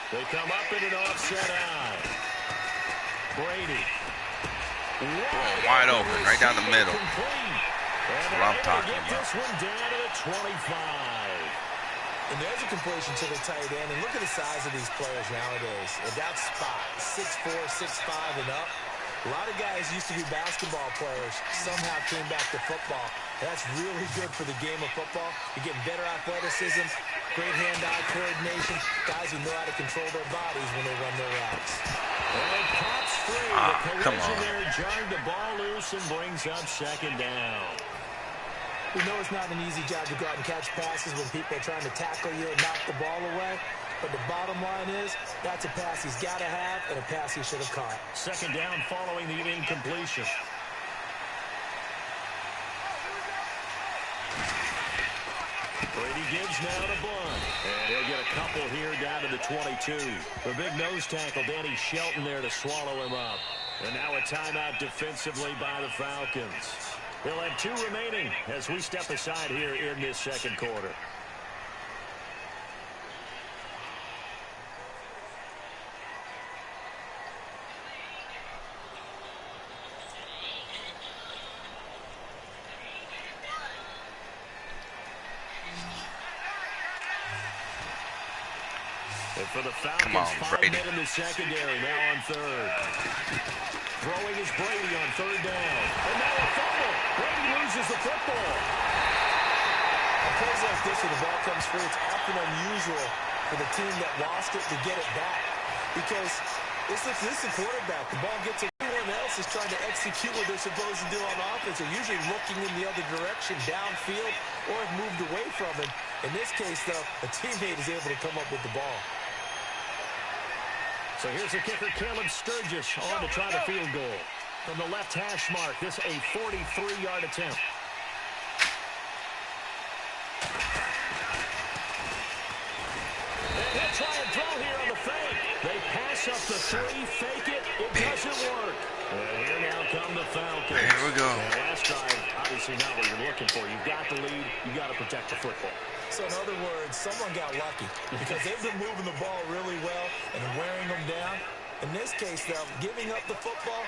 They come up in an offset out. Brady. Wide open, right down the middle. That's what I'm talking about. This one down to the 25. And there's a completion to the tight end. And look at the size of these players nowadays. At that spot, 6'4", 6'5", and up. A lot of guys used to be basketball players, somehow came back to football. That's really good for the game of football. You're getting better athleticism, great hand-eye coordination, guys who know how to control their bodies when they run their routes. And it pops free. The collision there jarred the ball loose and brings up second down. We know it's not an easy job to go out and catch passes when people are trying to tackle you and knock the ball away. But the bottom line is, that's a pass he's got to have and a pass he should have caught. Second down following the incompletion. Brady gives now to Blunt. And he'll get a couple here down to the 22. The big nose tackle, Danny Shelton, there to swallow him up. And now a timeout defensively by the Falcons. They'll have 2 remaining as we step aside here in this second quarter. And for the Falcons, 5 men in the secondary, now on third. Throwing is Brady on third down. And now a fumble. Brady loses the football. On plays like this where the ball comes free, it's often unusual for the team that lost it to get it back. Because this is the quarterback. The ball gets to everyone else is trying to execute what they're supposed to do on offense. They're usually looking in the other direction, downfield, or have moved away from him. In this case, though, a teammate is able to come up with the ball. So here's the kicker, Caleb Sturgis, on to try the field goal. From the left hash mark, this a 43-yard attempt. And he'll try and throw here on the fake. They pass up the 3, fake it. It doesn't work. And here now come the Falcons. Here we go. And last drive, obviously not what you're looking for. You've got the lead. You've got to protect the football. So in other words, someone got lucky because they've been moving the ball really well and wearing them down. In this case, though, giving up the football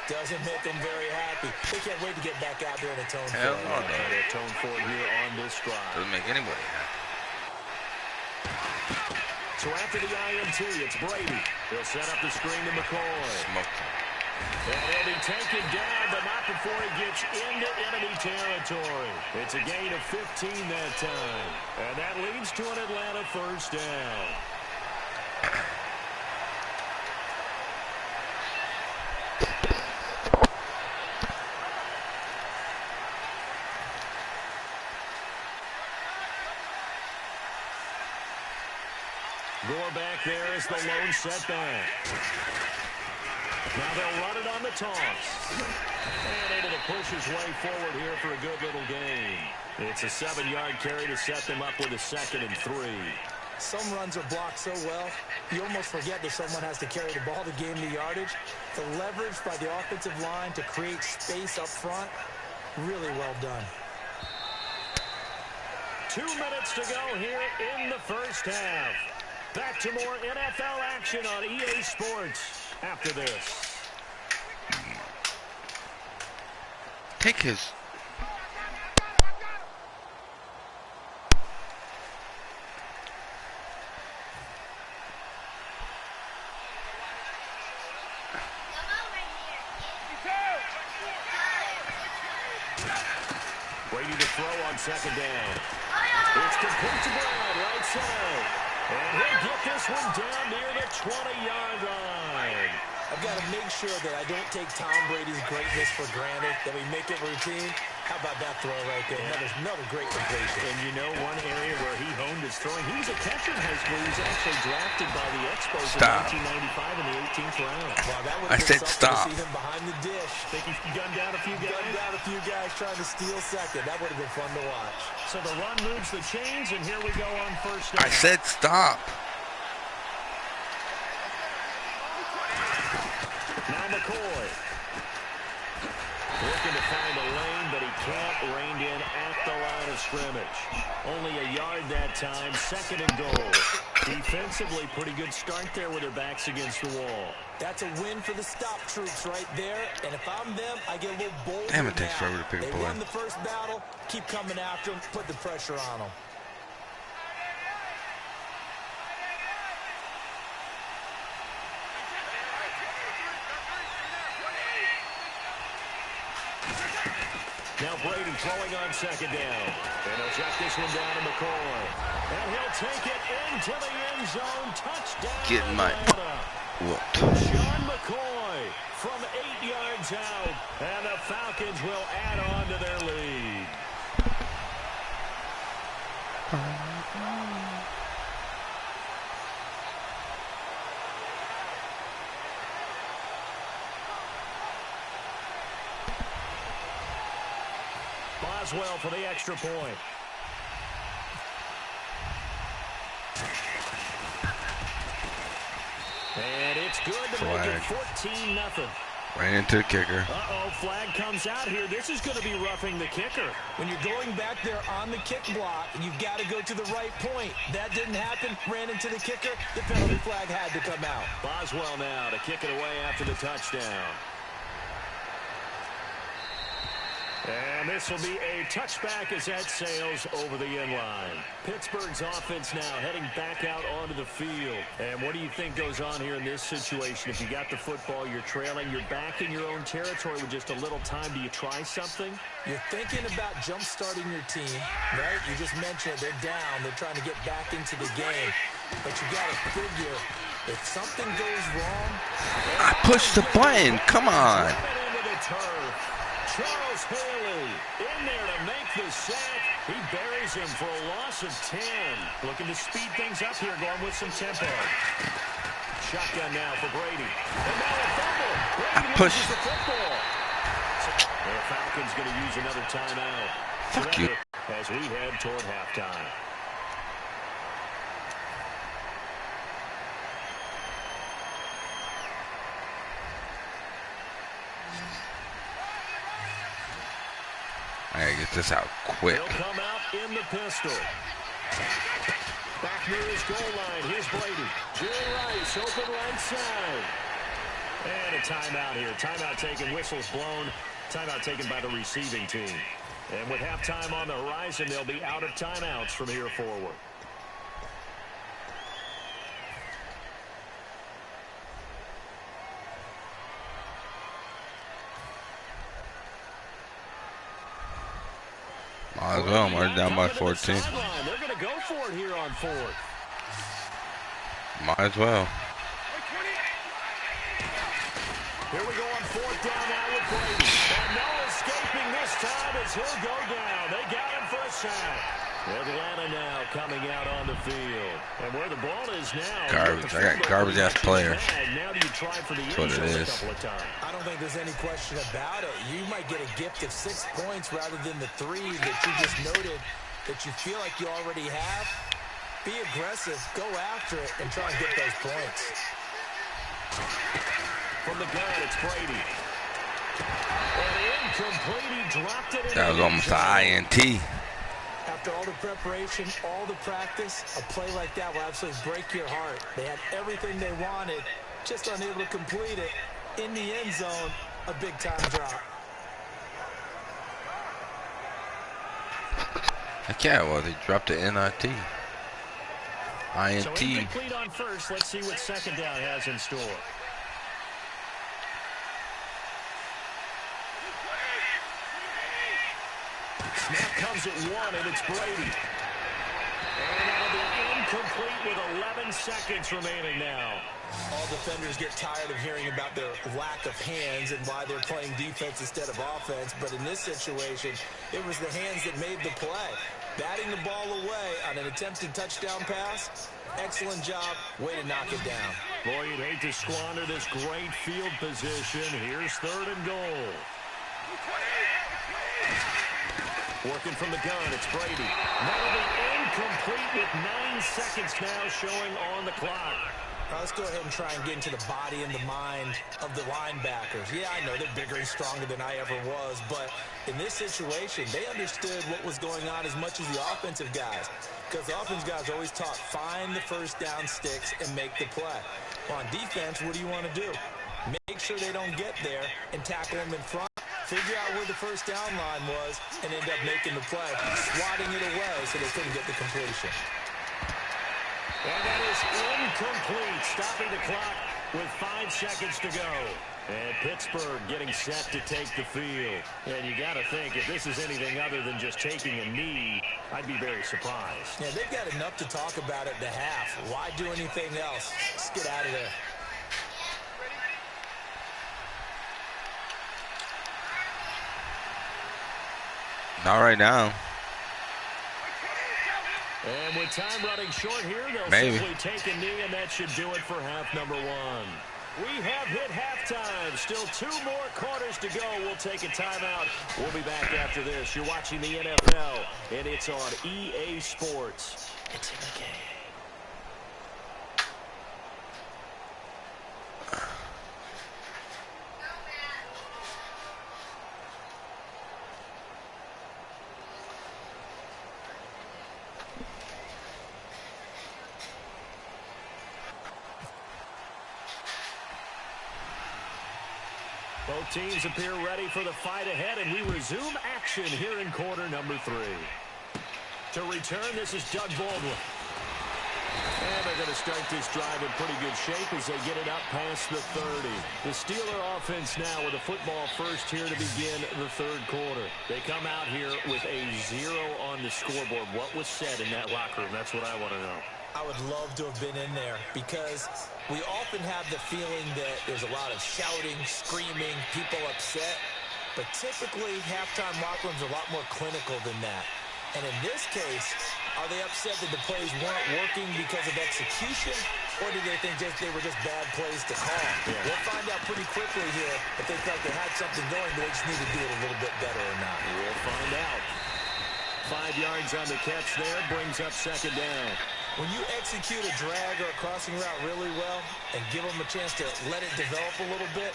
doesn't make them very happy. They can't wait to get back out there and atone for it. Hell no. They atone for it here on this drive. Doesn't make anybody happy. So after the INT, it's Brady. He'll set up the screen to McCoy. Smoked him. And he'll be taken down, but not before he gets into enemy territory. It's a gain of 15 that time. And that leads to an Atlanta first down. Gore back there is the lone setback. Now they'll run it on the toss. And able to push his way forward here for a good little gain. It's a 7-yard carry to set them up with a 2nd and 3. Some runs are blocked so well, you almost forget that someone has to carry the ball to gain the yardage. The leverage by the offensive line to create space up front, really well done. 2 minutes to go here in the first half. Back to more NFL action on EA Sports after this. Take his. Brady to throw on 2nd down. It's complete to Brown, right side. And he'll get this one down near the 20-yard line. I've got to make sure that I don't take Tom Brady's greatness for granted, that we make it routine. How about that throw right there? Another great completion. And you know one area where he honed his throwing, he was a catcher in high school. He was actually drafted by the Expos in 1995 in the 18th round. Wow, that would I have said been something stop. to see him behind the dish. Think he gunned down a few guys? Gunned down a few guys trying to steal second. That would have been fun to watch. So the run moves the chains, and here we go on first down. I said stop. Now McCoy. Looking to find a lane, but he can't. Reined in at the line of of scrimmage. Only a yard that time, 2nd and goal. Defensively, pretty good start there with their backs against the wall. That's a win for the stop troops right there. And if I'm them, I get a little bolder. Damn, it takes now. forever to pick up They a won the first battle. Keep coming after them. Put the pressure on them. Now Brady throwing on 2nd down. And he'll check this one down to McCoy. And he'll take it into the end zone. Touchdown. Getting my whooped. Sean McCoy from 8 yards out. And the Falcons will add on to their lead. Boswell for the extra point. And it's good to make it 14-0. Right into the kicker. Uh-oh, flag comes out here. This is going to be roughing the kicker. When you're going back there on the kick block, you've got to go to the right point. That didn't happen. Ran into the kicker. The penalty flag had to come out. Boswell now to kick it away after the touchdown. And this will be a touchback as that sails over the end line. Pittsburgh's offense now heading back out onto the field. And what do you think goes on here in this situation? If you got the football, you're trailing, you're back in your own territory with just a little time. Do you try something? You're thinking about jump-starting your team, right? You just mentioned it. They're down. They're trying to get back into the game. But you got to figure, if something goes wrong... I pushed the button. Come on. Charles Haley in there to make the sack. He buries him for a loss of 10. Looking to speed things up here, going with some tempo. Shotgun now for Brady. And now a fumble. Brady loses the football. The Falcons going to use another timeout. Fuck you. As we head toward halftime. I gotta get this out quick. He'll come out in the pistol. Back near his goal line. Here's Brady. Jerry Rice open right side. And a timeout here. Timeout taken. Whistles blown. Timeout taken by the receiving team. And with halftime on the horizon, they'll be out of timeouts from here forward. Might as well. We're down by 14. They're going to go for it here on 4th. Might as well. Here we go on 4th down now with Brady. And no escaping this time as he'll go down. They got him for a sack. Atlanta now coming out on the field. And where the ball is now. Garbage. I got garbage-ass players. Now do you try for the That's what it is. A couple of times? I don't think there's any question about it. You might get a gift of 6 points rather than the 3 that you just noted that you feel like you already have. Be aggressive, go after it, and try and get those points. From the gun, it's Brady. And incomplete, he dropped it in. That was almost an INT. After all the preparation, all the practice, a play like that will absolutely break your heart. They had everything they wanted, just unable to complete it. In the end zone, a big-time drop. Heck yeah, well, they dropped the NIT. INT. So incomplete on first. Let's see what 2nd down has in store. Snap comes at 1, and it's Brady. And that'll be incomplete with 11 seconds remaining now. All defenders get tired of hearing about their lack of hands and why they're playing defense instead of offense. But in this situation, it was the hands that made the play. Batting the ball away on an attempted touchdown pass. Excellent job. Way to knock it down. Boy, you'd hate to squander this great field position. Here's 3rd and goal. Working from the gun, it's Brady. That'll be incomplete with 9 seconds now showing on the clock. Let's go ahead and try and get into the body and the mind of the linebackers. Yeah, I know they're bigger and stronger than I ever was, but in this situation, they understood what was going on as much as the offensive guys, because the offensive guys are always taught, find the first down sticks and make the play. Well, on defense, what do you want to do? Make sure they don't get there and tackle them in front. Figure out where the first down line was and end up making the play, swatting it away so they couldn't get the completion. And that is incomplete, stopping the clock with 5 seconds to go. And Pittsburgh getting set to take the field. And you got to think, if this is anything other than just taking a knee, I'd be very surprised. Yeah, they've got enough to talk about at the half. Why do anything else? Just get out of there. Not right now. And with time running short here, they'll simply take a knee, and that should do it for half number 1. We have hit halftime. Still 2 more quarters to go. We'll take a timeout. We'll be back after this. You're watching the NFL, and it's on EA Sports. It's in the game. Both teams appear ready for the fight ahead, and we resume action here in quarter number 3. To return, this is Doug Baldwin. And they're going to start this drive in pretty good shape as they get it up past the 30. The Steeler offense now with a football first here to begin the 3rd quarter. They come out here with a 0 on the scoreboard. What was said in that locker room? That's what I want to know. I would love to have been in there because we often have the feeling that there's a lot of shouting, screaming, people upset. But typically, halftime locker rooms are a lot more clinical than that. And in this case, are they upset that the plays weren't working because of execution? Or do they think they were just bad plays to call? Yeah. We'll find out pretty quickly here if they felt they had something going, but they just need to do it a little bit better or not. We'll find out. 5 yards on the catch there, brings up 2nd down. When you execute a drag or a crossing route really well and give them a chance to let it develop a little bit,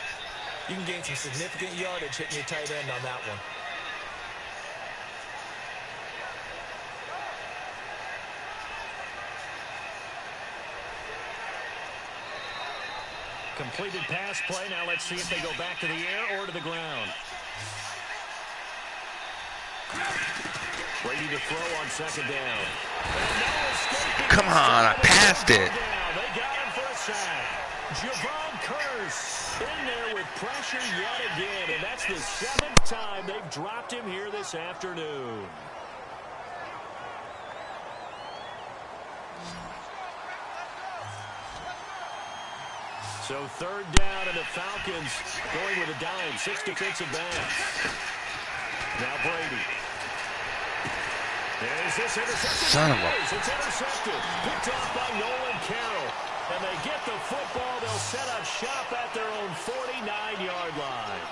you can gain some significant yardage hitting your tight end on that one. Completed pass play. Now let's see if they go back to the air or to the ground. Ready to throw on 2nd down. Come on, I passed it. They got him for a sack. Javon Curse in there with pressure yet again, and that's the 7th time they've dropped him here this afternoon. So 3rd down, and the Falcons going with a dime. 6 defensive backs. Now Brady. Is this intercepted? Son of a... It's intercepted. Picked off by Nolan Carroll. And they get the football. They'll set up shop at their own 49-yard line.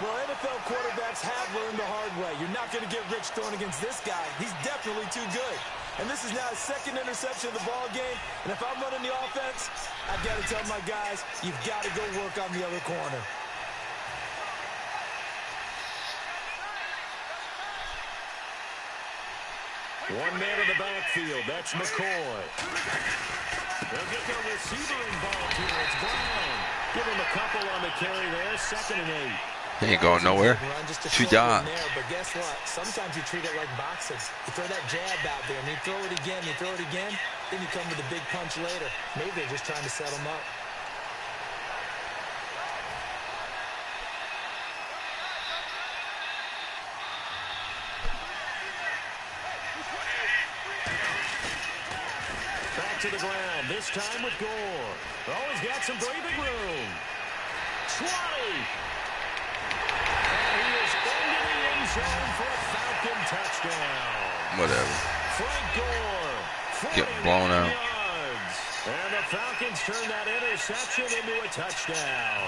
Well, NFL quarterbacks have learned the hard way. You're not going to get rich throwing against this guy. He's definitely too good. And this is now his 2nd interception of the ball game. And if I'm running the offense, I've got to tell my guys, you've got to go work on the other corner. One man in the backfield. That's McCoy. They'll get their receiver involved here. It's Brown. Give him a couple on the carry there. 2nd and 8. He ain't going nowhere. 2 yards. But guess what? Sometimes you treat it like boxing. You throw that jab out there, and you throw it again, you throw it again, then you come with a big punch later. Maybe they're just trying to set him up. Back to the ground, this time with Gore. Oh, he's got some breathing room. 20. Zone for a Falcon touchdown. Whatever. Frank Gore. Get blown out. Yards. And the Falcons turn that interception into a touchdown.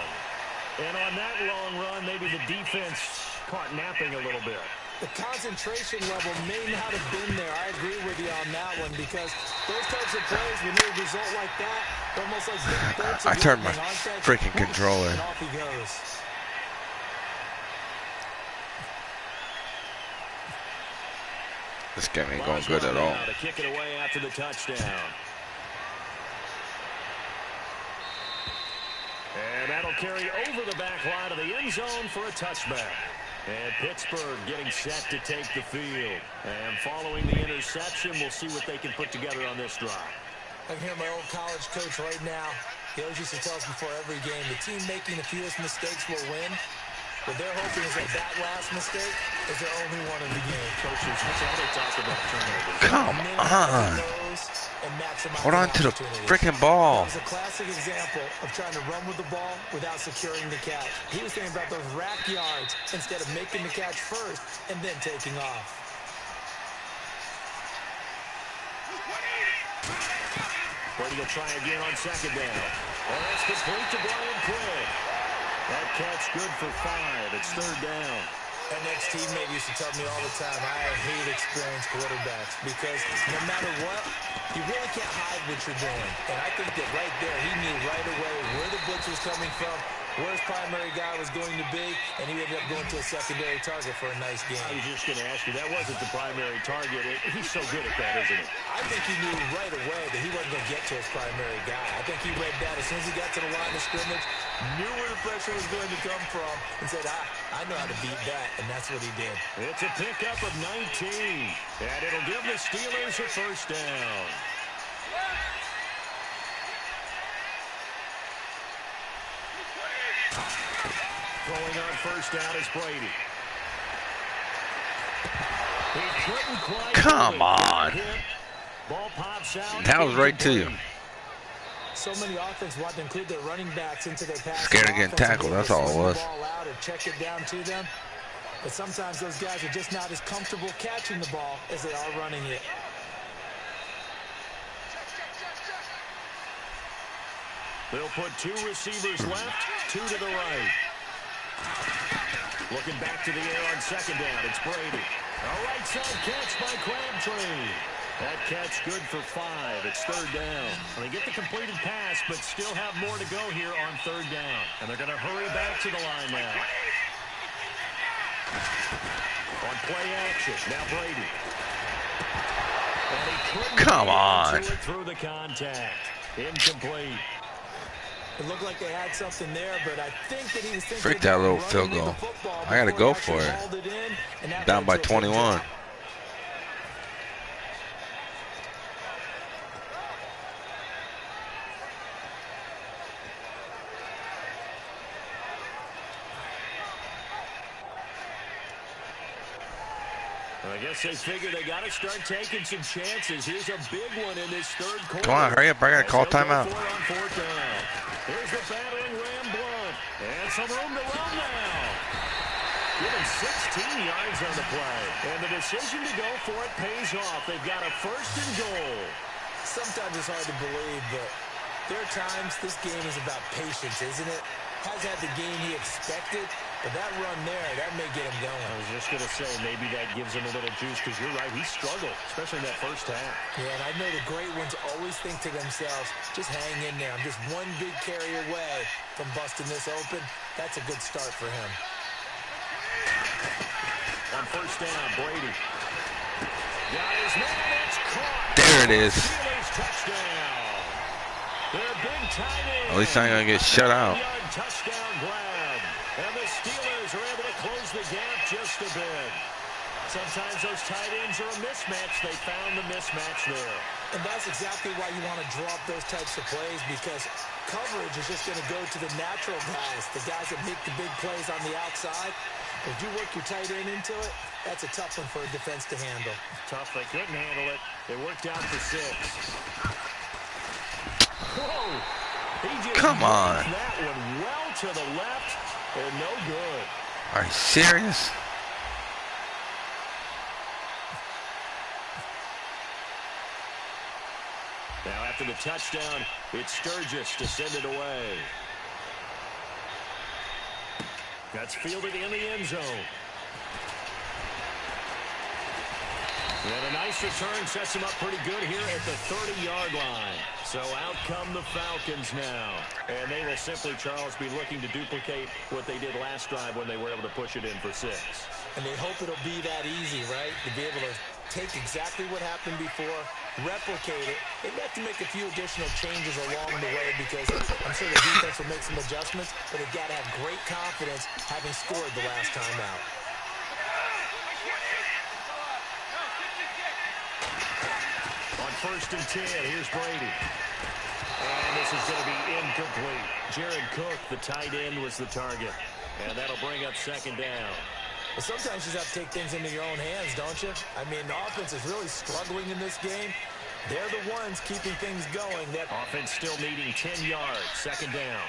And on that long run, maybe the defense caught napping a little bit. the concentration level may not have been there. I agree with you on that one because those types of plays, when they result like that, they're almost like big bolts I of turned my lightning, aren't they? freaking controller. And off he goes. This game ain't going good at all. To kick it away after the touchdown. And that'll carry over the back line of the end zone for a touchback. And Pittsburgh getting set to take the field. And following the interception, we'll see what they can put together on this drive. I can hear my old college coach right now. He always used to tell us before every game, the team making the fewest mistakes will win. What they're hoping is that last mistake is their only one in the game. Coaches, that's all they talk about turnovers. Come on. Hold on to the freaking ball. It was a classic example of trying to run with the ball without securing the catch. He was thinking about those rack yards instead of making the catch first and then taking off. Brady will try again on second down. And that's complete to Brian Quick. That catch good for 5. It's third down. That next teammate used to tell me all the time, I hate experienced quarterbacks because no matter what, you really can't hide what you're doing. And I think that right there, he knew right away where the blitz was coming from, where his primary guy was going to be, and he ended up going to a secondary target for a nice game. I was just going to ask you, that wasn't the primary target. He's so good at that, isn't he? I think he knew right away that he wasn't going to get to his primary guy. I think he read that as soon as he got to the line of scrimmage, knew where the pressure was going to come from, and said, I know how to beat that, and that's what he did. It's a pickup of 19, and it'll give the Steelers a first down. Throwing on first down is Brady. He couldn't quite. Come on. Ball pops out. That was right to you. So many offenses want to include their running backs into their pass. Scared of getting tackled, that's all it was. Ball out or check it down to them. But sometimes those guys are just not as comfortable catching the ball as they are running it. They'll put 2 receivers left, 2 to the right. Looking back to the air on second down, it's Brady. A right side catch by Crabtree. That catch good for 5. It's third down. They get the completed pass, but still have more to go here on third down. And they're going to hurry back to the line now. On play action, now Brady. And he couldn't Come on. get to it through the contact. Incomplete. It looked like they had something there, but I think that he was thinking Freak that little field goal. I got to go for it. Down by 21. I guess they figure they got to start taking some chances. Here's a big one in this third quarter. Come on, hurry up. I got to call timeout. Here's the battering Ram Blunt. And some room to run now. Given 16 yards on the play. And the decision to go for it pays off. They've got a first and goal. Sometimes it's hard to believe, but there are times this game is about patience, isn't it? Has had the game he expected, but that run there, that may get him going. I was just going to say, maybe that gives him a little juice, because you're right, he struggled, especially in that first half. Yeah, and I know the great ones always think to themselves, just hang in there. I'm just one big carry away from busting this open. That's a good start for him. On first down, Brady. Got his man, it's caught. There it is. Steelers touchdown. Their big tight end. At least I ain't going to get shut out. Touchdown grab. And the Steelers are able to close the gap just a bit. Sometimes those tight ends are a mismatch. They found the mismatch there. And that's exactly why you want to draw up those types of plays, because coverage is just going to go to the natural guys, the guys that make the big plays on the outside. If you work your tight end into it, that's a tough one for a defense to handle. Tough. They couldn't handle it. They worked out for 6. Whoa! He just Come on. That one well to the left and no good. Are you serious? Now after the touchdown, it's Sturgis to send it away. That's fielded in the end zone. And a nice return sets him up pretty good here at the 30-yard line. So out come the Falcons now. And they will simply, Charles, be looking to duplicate what they did last drive when they were able to push it in for 6. And they hope it'll be that easy, right? To be able to take exactly what happened before, replicate it. They have to make a few additional changes along the way because I'm sure the defense will make some adjustments, but they've got to have great confidence having scored the last time out. On 1st and 10, here's Brady. And this is going to be incomplete. Jared Cook, the tight end, was the target. And that'll bring up 2nd down. Well, sometimes you just have to take things into your own hands, don't you? I mean, the offense is really struggling in this game. They're the ones keeping things going. That offense still needing 10 yards. 2nd down.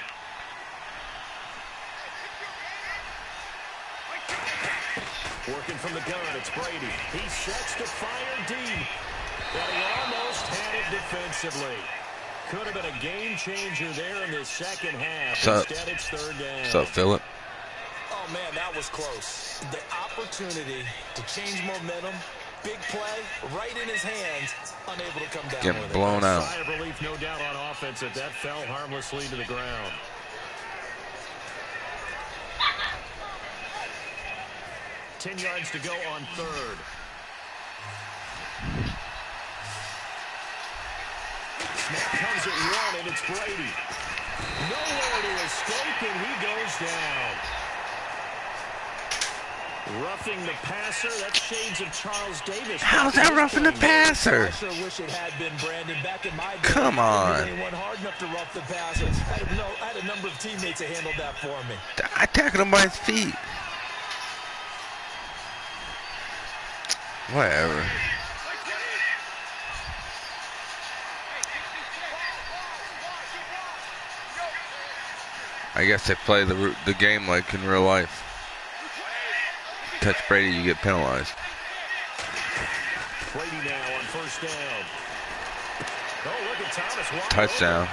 Working from the gun, it's Brady. He sets to fire deep. But he almost had it defensively. Could have been a game changer there in the second half. Instead, it's 3rd down. What's up, Phillip? Oh, man, that was close. The opportunity to change momentum, big play, right in his hands, unable to come down Getting with blown out. Sigh of relief, no doubt, on offense that fell harmlessly to the ground. Ten yards to go on 3rd. Snap comes at 1, and it's Brady. Nowhere to escape, and he goes down. Roughing the passer. That's shades of Charles Davis. How's that roughing the passer? I sure wish it had been, Brandon. Back in my day, come on. anyone hard enough to rough the passer. I had a number of teammates that handled that for me. I tackled him by his feet. Whatever. I guess they play the game like in real life. Touch Brady, you get penalized. Brady now on 1st down. Oh, look at Thomas. Touchdown.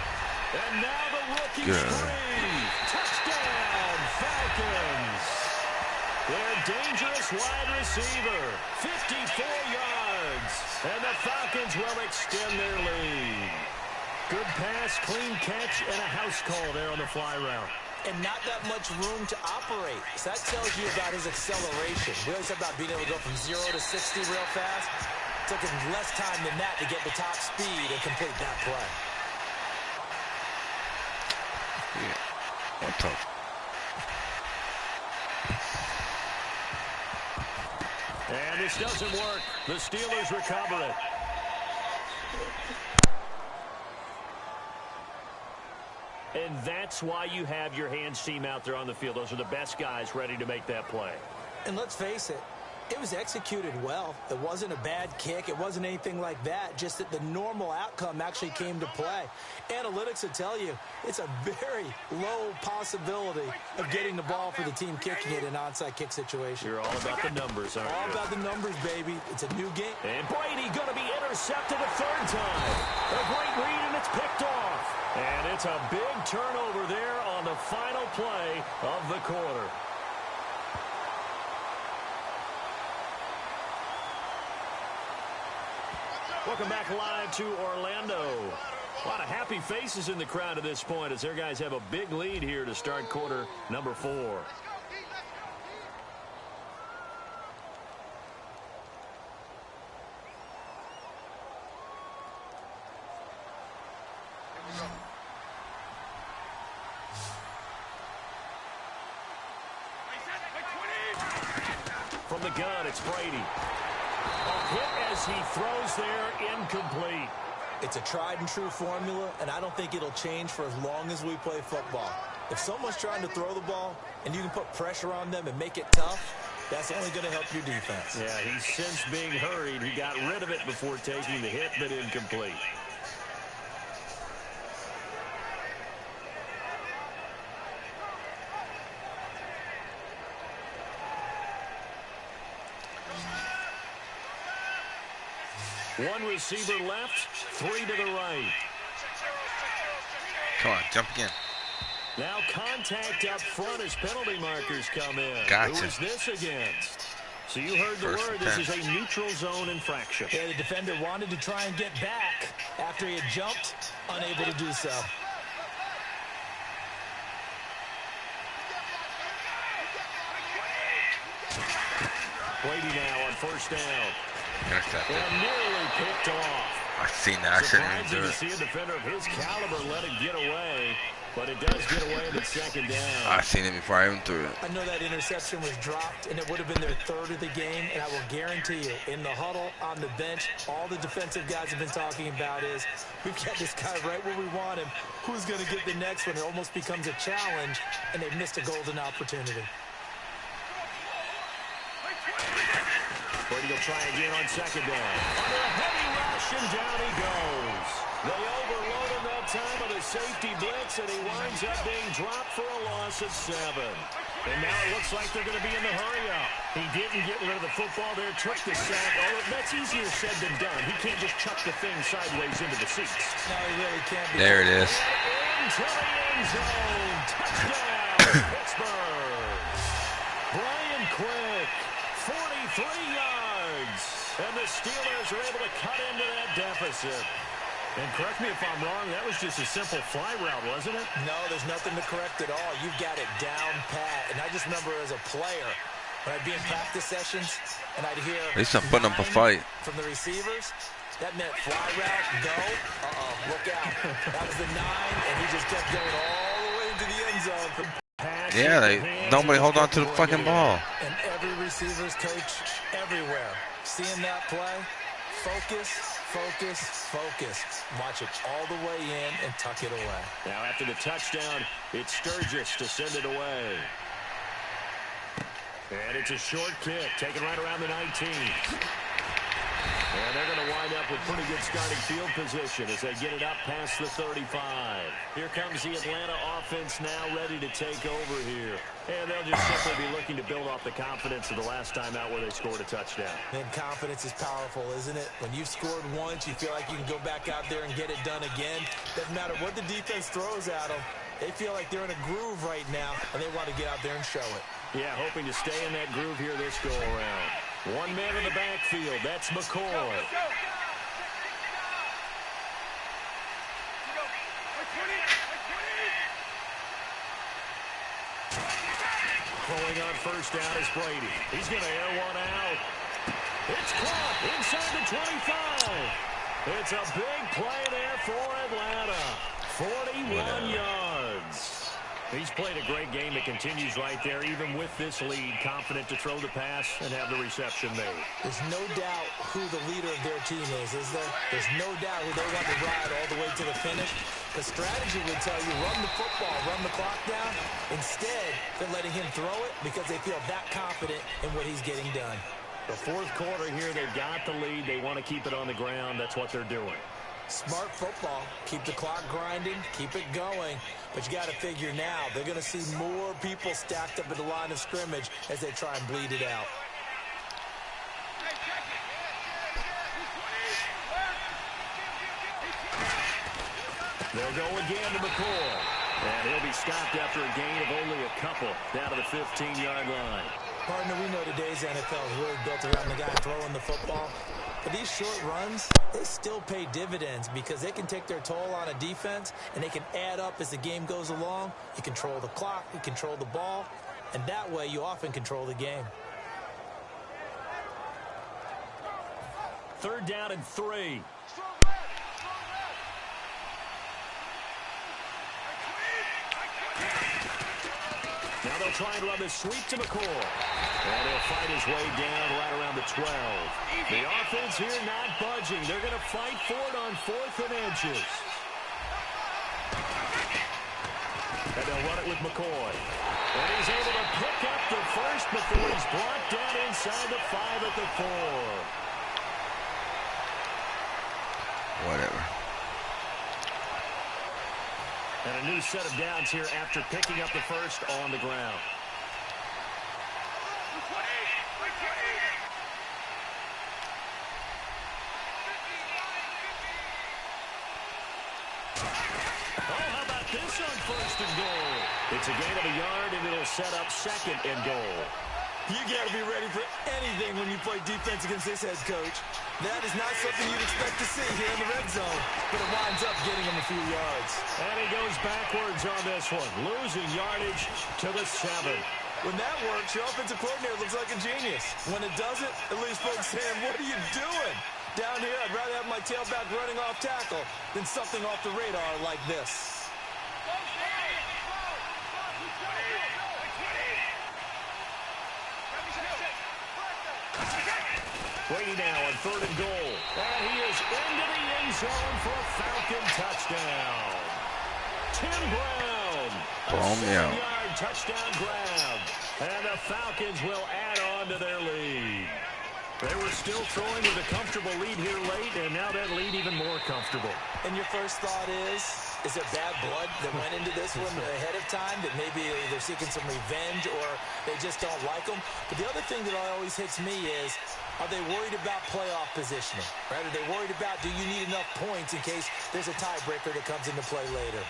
And now the rookie Good. free. Touchdown, Falcons. Their dangerous wide receiver, 54 yards. And the Falcons will extend their lead. Good pass, clean catch, and a house call there on the fly route. And not that much room to operate. So that tells you about his acceleration. We always talk about being able to go from 0 to 60 real fast. It took him less time than that to get the top speed and complete that play. Yeah. One touch. And this doesn't work. The Steelers recover it. And that's why you have your hands team out there on the field. Those are the best guys ready to make that play. And let's face it, it was executed well. It wasn't a bad kick. It wasn't anything like that. Just that the normal outcome actually came to play. Analytics will tell you it's a very low possibility of getting the ball for the team kicking it in an onside kick situation. You're all about the numbers, aren't you? All about the numbers, baby. It's a new game. And Brady going to be intercepted a 3rd time. A great read, and it's picked off. And it's a big turnover there on the final play of the quarter. Welcome back live to Orlando. A lot of happy faces in the crowd at this point as their guys have a big lead here to start quarter number 4. From the gun, it's Brady. A hit as he throws there, incomplete. It's a tried and true formula, and I don't think it'll change for as long as we play football. If someone's trying to throw the ball and you can put pressure on them and make it tough, that's only going to help your defense. Yeah, he's since being hurried. He got rid of it before taking the hit, but incomplete. One receiver left, 3 to the right. Come on, jump again. Now contact up front as penalty markers come in. Gotcha. Who is this against? So you heard the word. This is a neutral zone infraction. Yeah, the defender wanted to try and get back after he had jumped, unable to do so. Brady now on first down. Intercepted. And nearly picked off. I've seen that. I shouldn't even Surprising do to it. see a defender of his caliber let it get away, but it does get away in second down. I've seen it before I even threw it. I know that interception was dropped, and it would have been their third of the game, and I will guarantee you, in the huddle, on the bench, all the defensive guys have been talking about is, we've got this guy right where we want him. Who's going to get the next one? It almost becomes a challenge, and they've missed a golden opportunity. Brady will try again on second down. Under a heavy rush, and down he goes. They overload him that time with a safety blitz, and he winds up being dropped for a loss of 7. And now it looks like they're going to be in the hurry-up. He didn't get rid of the football there, took the sack. Oh, that's easier said than done. He can't just chuck the thing sideways into the seats. No, he really can't be. There it is. Into the end zone. Touchdown, Pittsburgh. Brian Quick, 43 yards. And the Steelers are able to cut into that deficit. And correct me if I'm wrong, that was just a simple fly route, wasn't it? No, there's nothing to correct at all. You've got it down pat. And I just remember as a player, when I'd be in practice sessions, and I'd hear At least I'm putting up a fight. from the receivers, that meant fly route, go. Look out. That was the 9, and he just kept going all the way into the end zone. Yeah, nobody hold on to the fucking ball. And every receiver's coach everywhere, seeing that play, focus, focus, focus. Watch it all the way in and tuck it away. Now after the touchdown, it's Sturgis to send it away. And it's a short kick, taken right around the 19. And they're going to wind up with pretty good starting field position as they get it up past the 35. Here comes the Atlanta offense now ready to take over here. And they'll just simply be looking to build off the confidence of the last time out where they scored a touchdown. And confidence is powerful, isn't it? When you've scored once, you feel like you can go back out there and get it done again. Doesn't matter what the defense throws at them. They feel like they're in a groove right now, and they want to get out there and show it. Yeah, hoping to stay in that groove here this go-around. One man in the backfield. That's McCoy. Pulling on first down is Brady. He's going to air one out. It's caught inside the 25. It's a big play there for Atlanta. 41 yards. He's played a great game. It continues right there, even with this lead, confident to throw the pass and have the reception made. There's no doubt who the leader of their team is there? There's no doubt who they want to ride all the way to the finish. The strategy would tell you, run the football, run the clock down. Instead, they're letting him throw it because they feel that confident in what he's getting done. The fourth quarter here, they've got the lead. They want to keep it on the ground. That's what they're doing. Smart football. Keep the clock grinding. Keep it going. But you got to figure now, they're going to see more people stacked up at the line of scrimmage as they try and bleed it out. They'll go again to McCoy. And he'll be stopped after a gain of only a couple down to the 15-yard line. Partner, we know today's NFL is really built around the guy throwing the football. But these short runs, they still pay dividends because they can take their toll on a defense and they can add up as the game goes along. You control the clock, you control the ball, and that way you often control the game. Third down and 3. Now they'll try and run this sweep to McCoy. And he'll fight his way down right around the 12. The offense here not budging. They're going to fight for it on 4th and inches. And they'll run it with McCoy. And he's able to pick up the first before he's brought down inside the 5 at the 4. Whatever. And a new set of downs here after picking up the first on the ground. Oh, how about this on 1st and goal? It's a gain of a yard, and it'll set up 2nd and goal. You got to be ready for anything when you play defense against this head coach. That is not something you'd expect to see here in the red zone, but it winds up getting him a few yards. And he goes backwards on this one, losing yardage to the 7. When that works, your offensive coordinator looks like a genius. When it doesn't, at least folks saying, what are you doing? Down here, I'd rather have my tailback running off tackle than something off the radar like this. Brady now on 3rd and goal. And he is into the end zone for a Falcon touchdown. Tim Brown. A 7-yard touchdown grab. And the Falcons will add on to their lead. They were still throwing with a comfortable lead here late, and now that lead even more comfortable. And your first thought is there bad blood that went into this one ahead of time, that maybe they're seeking some revenge or they just don't like them? But the other thing that always hits me is, are they worried about playoff positioning? Right? Are they worried about, do you need enough points in case there's a tiebreaker that comes into play later?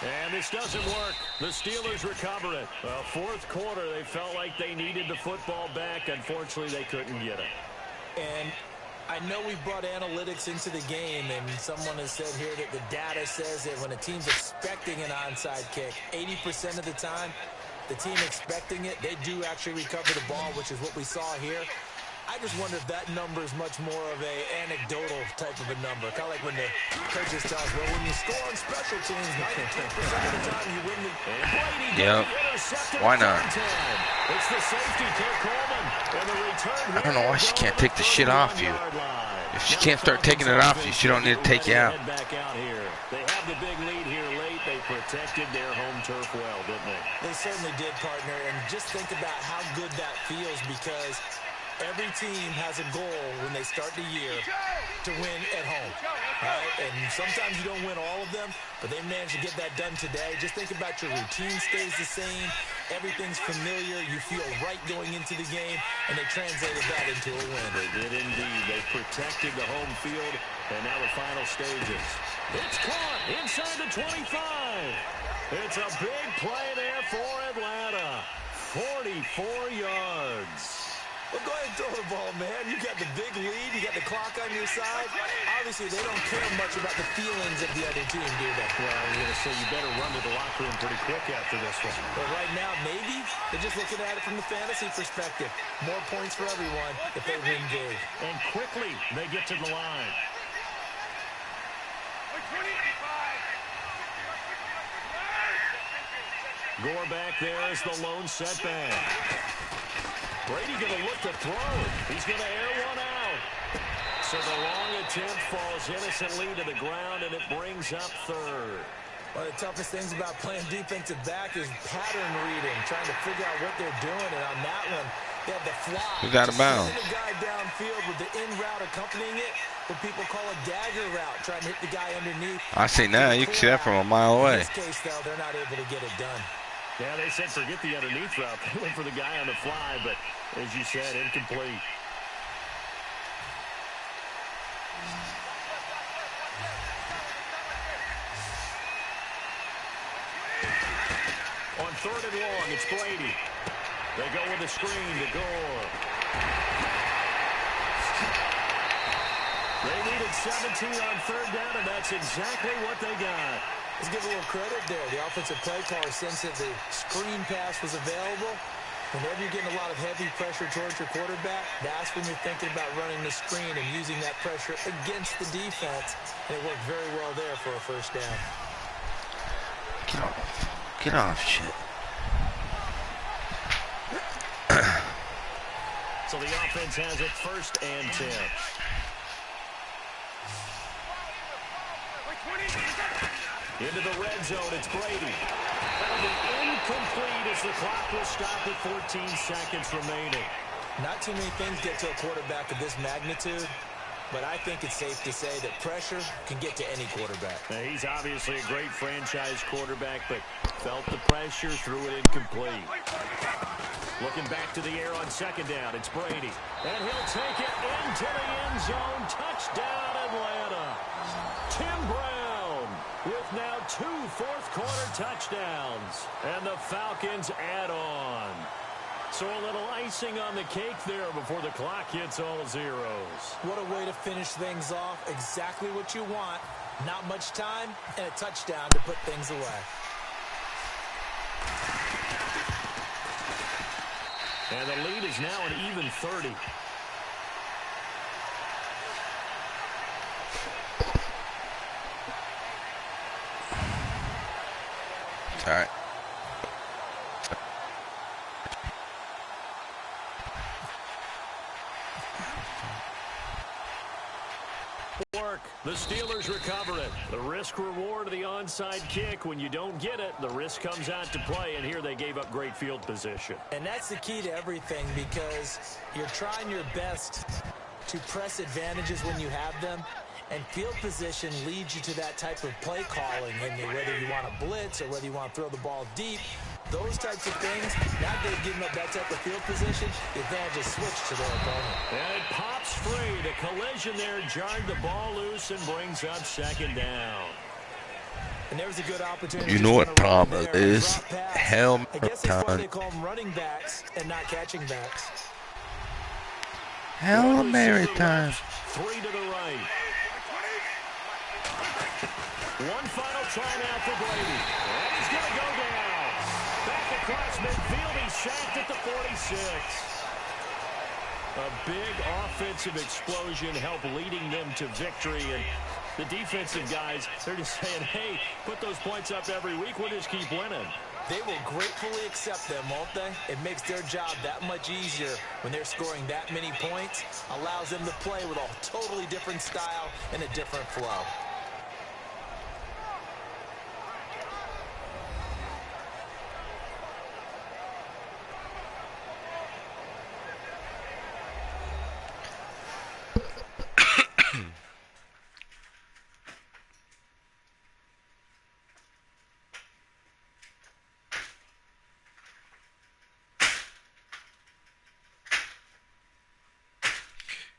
And this doesn't work. The Steelers recover it. Well, 4th quarter, they felt like they needed the football back. Unfortunately, they couldn't get it. And I know we brought analytics into the game, and someone has said here that the data says that when a team's expecting an onside kick, 80% of the time, the team expecting it, they do actually recover the ball, which is what we saw here. I just wonder if that number is much more of a anecdotal type of a number. Kind of like when the coaches tell us, well, when you score on special teams, 93% of the time you win the... Yep. Why not? It's the safety, Coleman. And the return. I don't know why she can't take the shit off you. If she can't start taking it off you, she don't need to take you out. They have the big lead here late. They protected their home turf well, didn't they? They certainly did, partner. And just think about how good that feels, because every team has a goal when they start the year to win at home, right? And sometimes you don't win all of them, but they managed to get that done today. Just think about your routine stays the same. Everything's familiar. You feel right going into the game, and they translated that into a win. They did indeed. They protected the home field, and now the final stages. It's caught inside the 25. It's a big play there for Atlanta. 44 yards. Well, go ahead and throw the ball, man. You got the big lead. You got the clock on your side. Obviously, they don't care much about the feelings of the other team, do they? Well, I'm going to say you better run to the locker room pretty quick after this one. But right now, maybe they're just looking at it from the fantasy perspective. More points for everyone if they win big. And quickly, they get to the line. Gore back there is the lone setback. Brady going to look to throw. He's going to air one out. So the long attempt falls innocently to the ground, and it brings up 3rd. One of the toughest things about playing defensive back is pattern reading, trying to figure out what they're doing. And on that one, they had the fly. He's out of bounds. The guy downfield with the in route accompanying it, what people call a dagger route, trying to hit the guy underneath. I see now. You can see that from a mile away. In this case, though, they're not able to get it done. Yeah, they said forget the underneath route. They went for the guy on the fly, but as you said, incomplete. On 3rd and long, it's Brady. They go with a screen to Gore. They needed 17 on 3rd down, and that's exactly what they got. Let's give a little credit there. The offensive play caller sensed that the screen pass was available. Whenever you're getting a lot of heavy pressure towards your quarterback, that's when you're thinking about running the screen and using that pressure against the defense. And it worked very well there for a first down. Get off. Get off, shit. So the offense has it 1st and 10. Into the red zone, it's Brady. That'll be incomplete as the clock will stop at 14 seconds remaining. Not too many things get to a quarterback of this magnitude But I think it's safe to say that pressure can get to any quarterback. He's obviously a great franchise quarterback, but felt the pressure, threw it incomplete. Looking back to the air on second down, it's Brady. And he'll take it into the end zone. Touchdown, Atlanta. Tim Brown with now 2 fourth-quarter touchdowns. And the Falcons add on. So a little icing on the cake there before the clock hits all zeros. What a way to finish things off. Exactly what you want. Not much time and a touchdown to put things away. And the lead is now an even 30. All right. Work. The Steelers recover it. The risk-reward of the onside kick. When you don't get it, the risk comes out to play, and here they gave up great field position. And that's the key to everything, because you're trying your best to press advantages when you have them, and field position leads you to that type of play calling, and whether you want to blitz or whether you want to throw the ball deep, those types of things, now they've given up that type of field position, the advantage is switched to their opponent. And it pops free. The collision there jarred the ball loose and brings up second down. And there's a good opportunity. You know what problem is? Helmet I guess that's why they time. call them running backs and not catching backs. Hail Mary time. 3 to the right. One final try now for Brady. And he's going to go down. Back across midfield. He's sacked at the 46. A big offensive explosion helped leading them to victory. And the defensive guys, they're just saying, hey, put those points up every week. We'll just keep winning. They will gratefully accept them, won't they? It makes their job that much easier when they're scoring that many points. Allows them to play with a totally different style and a different flow.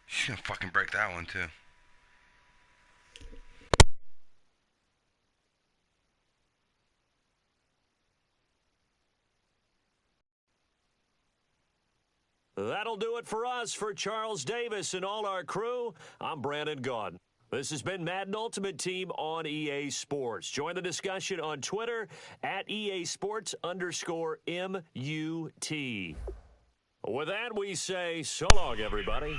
She's gonna fucking break that one too. That'll do it for us. For Charles Davis and all our crew, I'm Brandon Gaudin. This has been Madden Ultimate Team on EA Sports. Join the discussion on Twitter at EA Sports_MUT. With that, we say so long, everybody.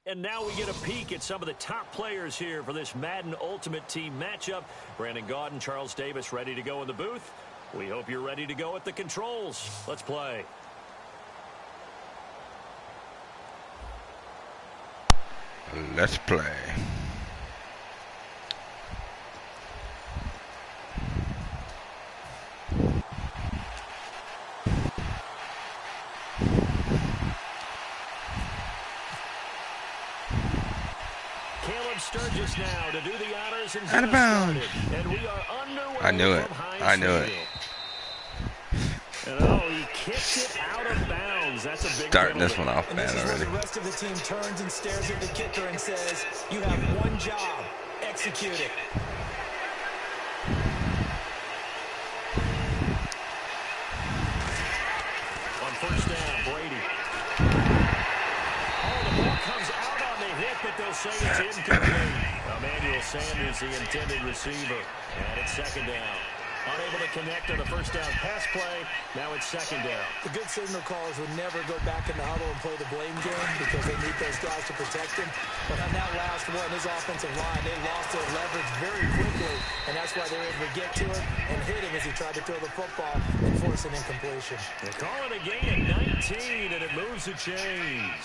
And now we get a peek at some of the top players here for this Madden Ultimate Team matchup. Brandon Gaudin, Charles Davis ready to go in the booth. We hope you're ready to go at the controls. Let's play. Let's play. Sturgis now to do the honors and out of bounds. And we are underway. I knew it. I knew it. And oh, he kicked it out of bounds. That's a big starting penalty. this one off And bad this is already. when the rest of the team turns and stares at the kicker and says, "You have one job. Execute it." On first down, Brady. Oh, the ball comes out on the hit, but they'll say it's incomplete. Emmanuel Sanders, the intended receiver. And it's second down. Unable to connect on the first down pass play. Now it's second down. The good signal callers would never go back in the huddle and play the blame game because they need those guys to protect him. But on that last one, his offensive line, they lost their leverage very quickly, and that's why they were able to get to him and hit him as he tried to throw the football and force an incompletion. They call it a gain at 19, and it moves the chains.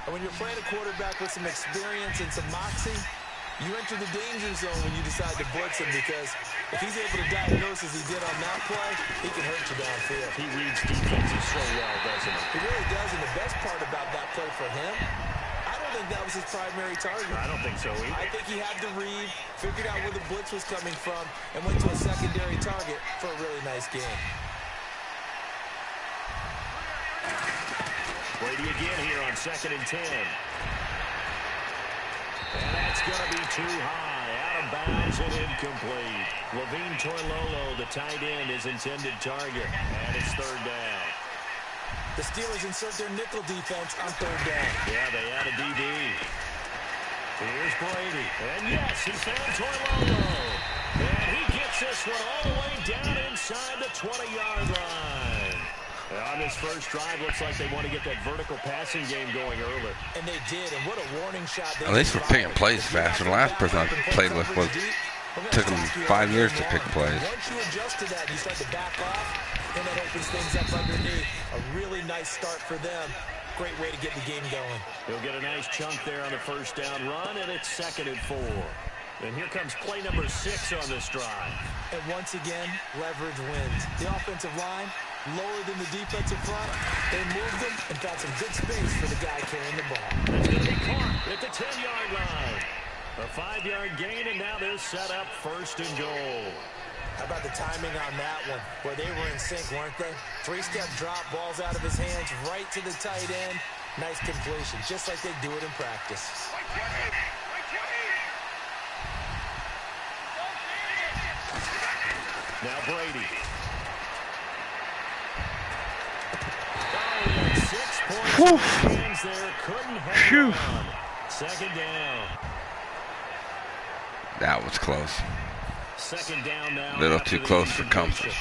And when you're playing a quarterback with some experience and some moxie, you enter the danger zone when you decide to blitz him because if he's able to diagnose as he did on that play, he can hurt you downfield. He reads defenses so well, doesn't he? He really does, and the best part about that play for him, I don't think that was his primary target. I don't think so either. I think he had to read, figured out where the blitz was coming from, and went to a secondary target for a really nice game. Brady again here on 2nd and 10. And that's going to be too high. Out of bounds and incomplete. Levine Toilolo, the tight end, is intended target. And it's third down. The Steelers insert their nickel defense on third down. Yeah, they add a DB. Here's Brady. And yes, he found Toilolo. And he gets this one all the way down inside the 20-yard line. On this first drive, looks like they want to get that vertical passing game going early. And they did, and what a warning shot. At least we're picking plays faster. The last person I played with took him 5 years to pick plays. Once you adjust to that, you start to back off, and that opens things up underneath. A really nice start for them. Great way to get the game going. He'll get a nice chunk there on the first down run, and it's 2nd and 4. And here comes play number 6 on this drive. And once again, leverage wins. The offensive line, lower than the defensive front. They moved them and got some good space for the guy carrying the ball. It's going to be caught at the 10-yard line. A 5-yard gain, and now they're set up 1st and goal. How about the timing on that one? Where they were in sync, weren't they? 3-step drop, balls out of his hands, right to the tight end. Nice completion, just like they do it in practice. Now Brady. Oh, 6 points hands there. Couldn't hang on. 2nd down. That was close. 2nd down now. A little too close for comfort.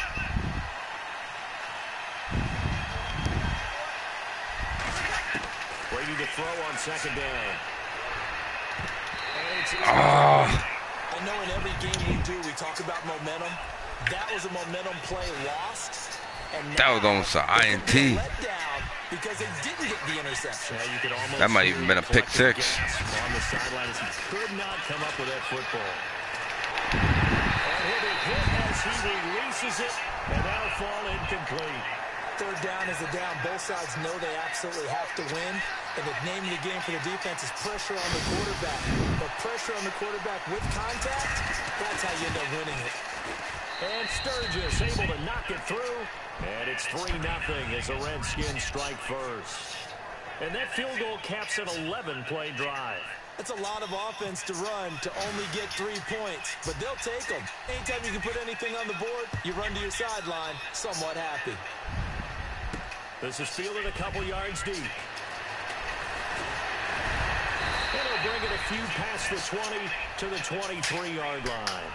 Brady to throw on 2nd down. I know in every game we do, we talk about momentum. That was a momentum play lost. And that was almost an INT. Because they didn't get the interception. Yeah, you could almost that might even been a pick 6. On the sideline as he could not come up with that football. And he'll be hit as he releases it, and that'll fall incomplete. Third down is a down. Both sides know they absolutely have to win. And the name of the game for the defense is pressure on the quarterback. But pressure on the quarterback with contact, that's how you end up winning it. And Sturgis able to knock it through. And it's 3-0 as the Redskins strike first. And that field goal caps an 11-play drive. That's a lot of offense to run to only get 3 points. But they'll take them. Anytime you can put anything on the board, you run to your sideline somewhat happy. This is fielded a couple yards deep. And he'll bring it a few past the 20 to the 23-yard line.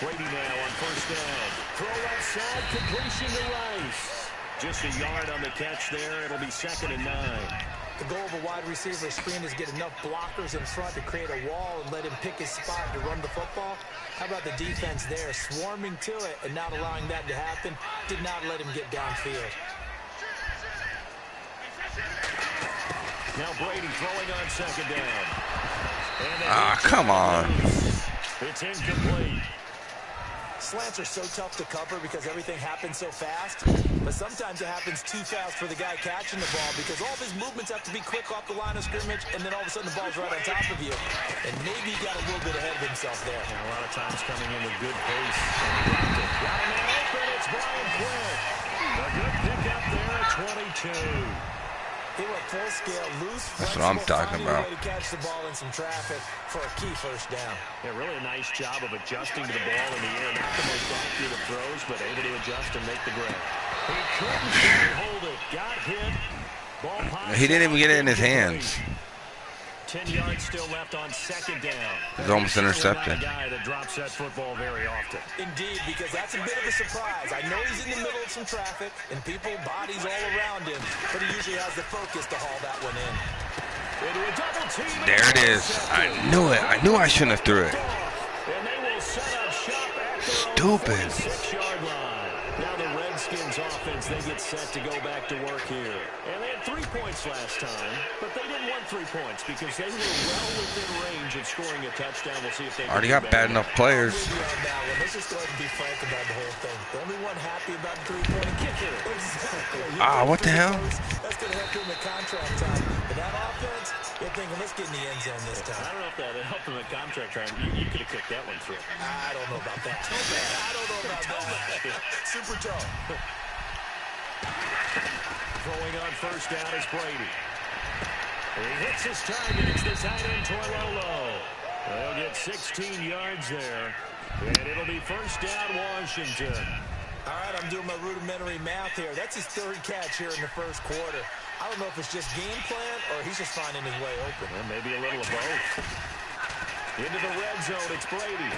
Brady now on first down. Throw outside, completion to Rice. Just a yard on the catch there. It'll be 2nd and 9. The goal of a wide receiver screen is get enough blockers in front to create a wall and let him pick his spot to run the football. How about the defense there, swarming to it and not allowing that to happen? Did not let him get downfield. Now Brady throwing on 2nd down. Come on. It's incomplete. Slants are so tough to cover because everything happens so fast, but sometimes it happens too fast for the guy catching the ball because all of his movements have to be quick off the line of scrimmage, and then all of a sudden the ball's right on top of you. And maybe he got a little bit ahead of himself there. And a lot of times coming in with good pace. Got a man open. It's Brian Quick. A good pick up there at 22. He went full scale, loose, that's what I'm talking about. Way to catch the ball in some traffic for a key first down. Yeah, really a nice job of adjusting to the ball in the air. Not the most accurate of throws, but able to adjust and make the grab. He couldn't quite hold it. Got hit. Ball he didn't even get it in his hands. 10 yards still left on 2nd down. It's almost intercepted. A guy that drops that football very often. Indeed, because that's a bit of a surprise. I know he's in the middle of some traffic and people, bodies all around him, but he usually has the focus to haul that one in. Into a double team. There it is. I knew it. I knew I shouldn't have threw it. And they will set up shop at their Stupid. 46-yard line. Now the Redskins offense, they get set to go back to work here. And they had 3 points last time, but they didn't want 3 points because they were well within range of scoring a touchdown. We'll see if they already got bad enough players. Let's just go ahead and be frank about the whole thing. The only one happy about the 3-point kicker. Exactly. What the hell? That's going to help you in the contract time. But that offense, you're thinking, let's get in the end zone this time. I don't know if that helped in the contract time. You could have kicked that one through. I don't know about that. I don't know about that. Super tall. Throwing on first down is Brady. He hits his target. It's the tight end, Toilolo. They'll get 16 yards there. And it'll be first down, Washington. All right, I'm doing my rudimentary math here. That's his 3rd catch here in the 1st quarter. I don't know if it's just game plan or he's just finding his way open. Well, maybe a little of both. Into the red zone, it's Brady.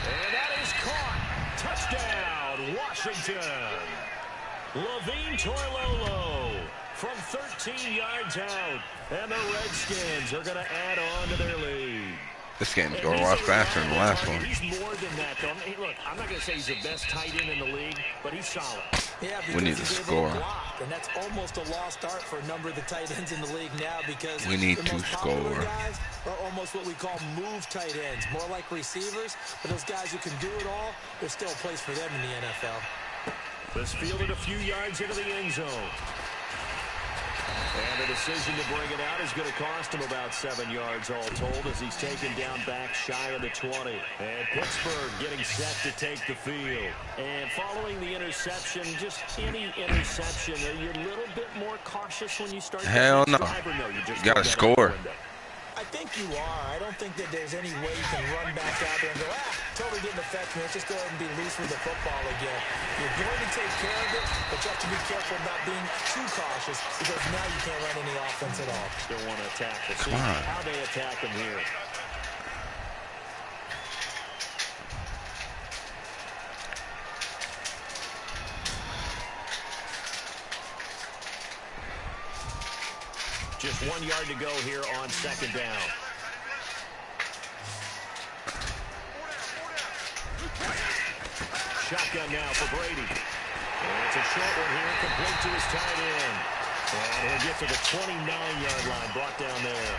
And that is caught. Touchdown, Washington. Levine Toilolo from 13 yards out. And the Redskins are going to add on to their lead. This game's going a lot faster than the last one. He's more than that, though. Hey, look, I'm not going to say he's the best tight end in the league, but he's solid. Yeah, we need to score. And that's almost a lost art for a number of the tight ends in the league now because we need to score. Guys are almost what we call move tight ends, more like receivers. But those guys who can do it all, there's still a place for them in the NFL. This fielded a few yards into the end zone. And the decision to bring it out is going to cost him about 7 yards all told as he's taken down back shy of the 20. And Pittsburgh getting set to take the field. And following the interception, just any interception, you're a little bit more cautious when you start. Hell no. You got to score. I think you are. I don't think that there's any way you can run back out there and go, totally didn't affect me. Let's just go ahead and be loose with the football again. You're going to take care of it, but you have to be careful about being too cautious because now you can't run any offense at all. Still want to attack. We'll see how they attack him here. Just 1 yard to go here on 2nd down. Shotgun now for Brady. And it's a short one here, complete to his tight end. And he'll get to the 29-yard line, brought down there.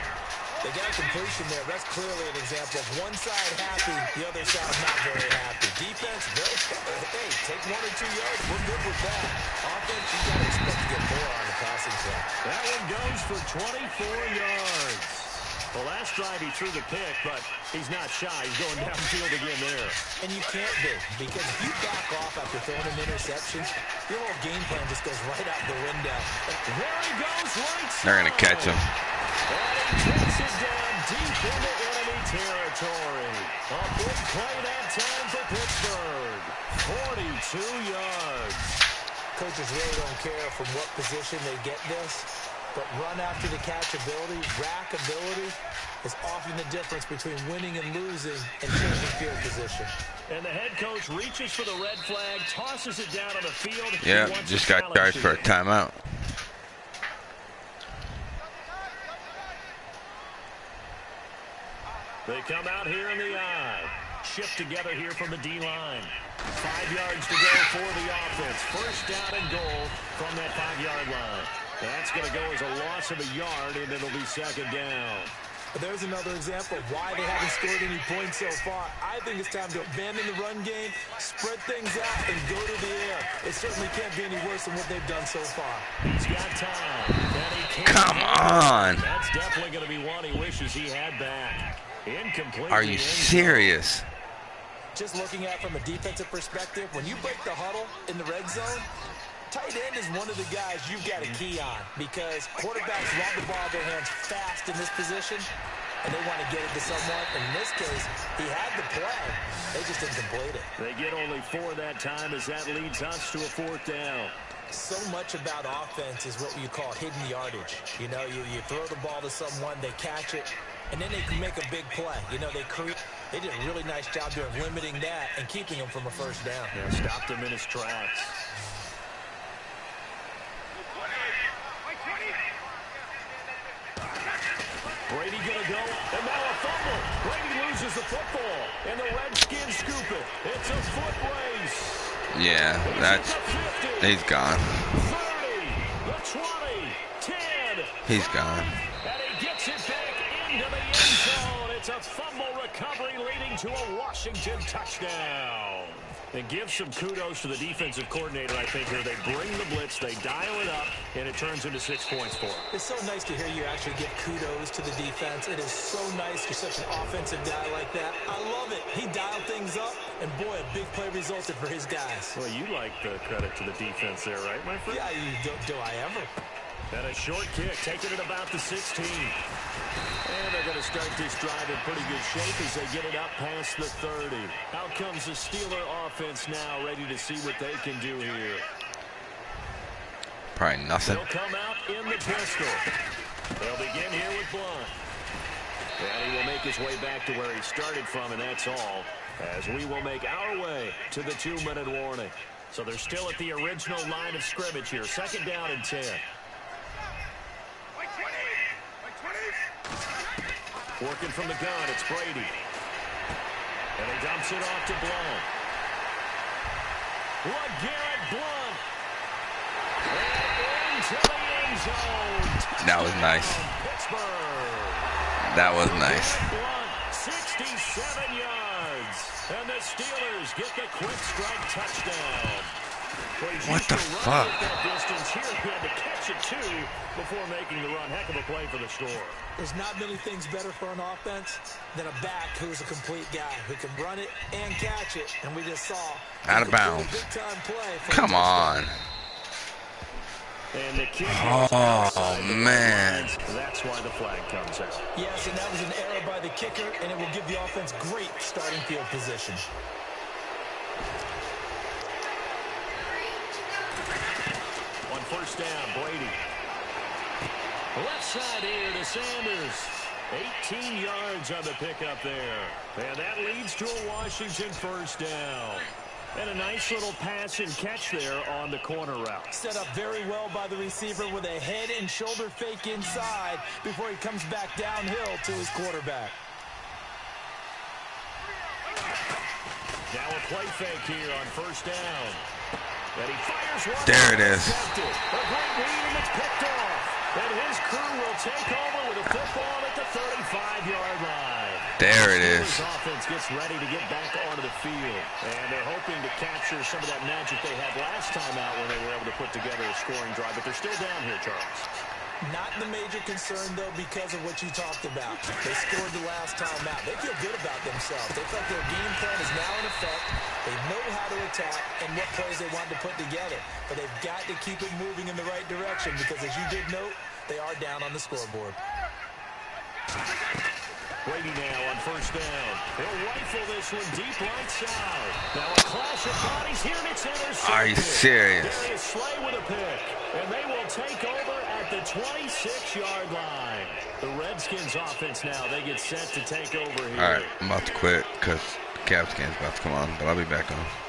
They got a completion there. That's clearly an example of one side happy, the other side not very happy. Defense, hey, take 1 or 2 yards. We're good with that. Offense, you got to expect to get more on the passing side. That one goes for 24 yards. The last drive he threw the pick, but he's not shy. He's going downfield again there. And you can't be, because if you back off after throwing an interception, your whole game plan just goes right out the window. There he goes, right side. They're going to catch him. And he takes it down deep into enemy territory. A big play that time for Pittsburgh. 42 yards. Coaches really don't care from what position they get this. but run after the catch ability, rack ability, is often the difference between winning and losing and changing field position. And the head coach reaches for the red flag, tosses it down on the field. Yeah, just got charged for a timeout. They come out here in the eye. Shift together here from the D-line. 5 yards to go for the offense. First down and goal from that 5-yard line. That's going to go as a loss of a yard, and it'll be second down. There's another example of why they haven't scored any points so far. I think it's time to abandon the run game, spread things out, and go to the air. It certainly can't be any worse than what they've done so far. He's got time. Come on. That's definitely going to be one he wishes he had back. Incomplete. Are you serious? Just looking at it from a defensive perspective, when you break the huddle in the red zone, tight end is one of the guys you've got to key on because quarterbacks want the ball in their hands fast in this position, and they want to get it to someone. And in this case, he had the play. They just didn't complete it. They get only 4 that time as that leads us to a 4th down. So much about offense is what you call hidden yardage. You know, you throw the ball to someone, they catch it, and then they can make a big play. You know, they did a really nice job doing limiting that and keeping him from a first down. Yeah, stopped him in his tracks. Brady gonna go, and now a fumble. Brady loses the football, and the Redskins scoop it. It's a foot race. Yeah, he's gone. 30, the 20, 10. He's gone. And he gets it back into the end zone. It's a fumble recovery leading to a Washington touchdown. And give some kudos to the defensive coordinator, I think, here. They bring the blitz, they dial it up, and it turns into 6 points for them. It's so nice to hear you actually give kudos to the defense. It is so nice you're such an offensive guy like that. I love it. He dialed things up, and boy, a big play resulted for his guys. Well, you like the credit to the defense there, right, my friend? Yeah, do I ever? And a short kick, taking it about the 16. And they're going to start this drive in pretty good shape as they get it up past the 30. Out comes the Steeler offense now, ready to see what they can do here. Probably nothing. They'll come out in the pistol. They'll begin here with Blunt. And he will make his way back to where he started from, and that's all, as we will make our way to the 2-minute warning. So they're still at the original line of scrimmage here. Second down and 10. Working from the gun, it's Brady. And he dumps it off to Blunt. LeGarrette Blunt. And into the end zone. That was nice. Pittsburgh. That was nice. Blunt, 67 yards. And the Steelers get the quick strike touchdown. What the fuck? That distance here, he had to catch it too before making the run. Heck of a play for the score. There's not many things better for an offense than a back who's a complete guy who can run it and catch it. And we just saw out of bounds. Big-time play. Come on. And the kick oh man. That's why the flag comes out. Yes, and that was an error by the kicker, and it will give the offense great starting field position. On first down, Brady. Left side here to Sanders. 18 yards on the pickup there. And that leads to a Washington first down. And a nice little pass and catch there on the corner route. Set up very well by the receiver with a head and shoulder fake inside before he comes back downhill to his quarterback. Now a play fake here on first down. And he fires one. There it is. A great read, and it's picked off. And his crew will take over with a football at the 35-yard line. There it is. His offense gets ready to get back onto the field. And they're hoping to capture some of that magic they had last time out when they were able to put together a scoring drive. But they're still down here, Charles. Not the major concern, though, because of what you talked about. They scored the last time out. They feel good about themselves. They feel like their game plan is now in effect. They know how to attack and what plays they want to put together. But they've got to keep it moving in the right direction because, as you did note, they are down on the scoreboard. Brady now on first down. He'll rifle this one deep right side. Now a clash of bodies here, and it's intercepted. Are you serious? Darius Slay with a pick. And they will take over at at the 26-yard line. The Redskins offense now, they get set to take over here. All right, I'm about to quit because the Cavs game's about to come on, but I'll be back on.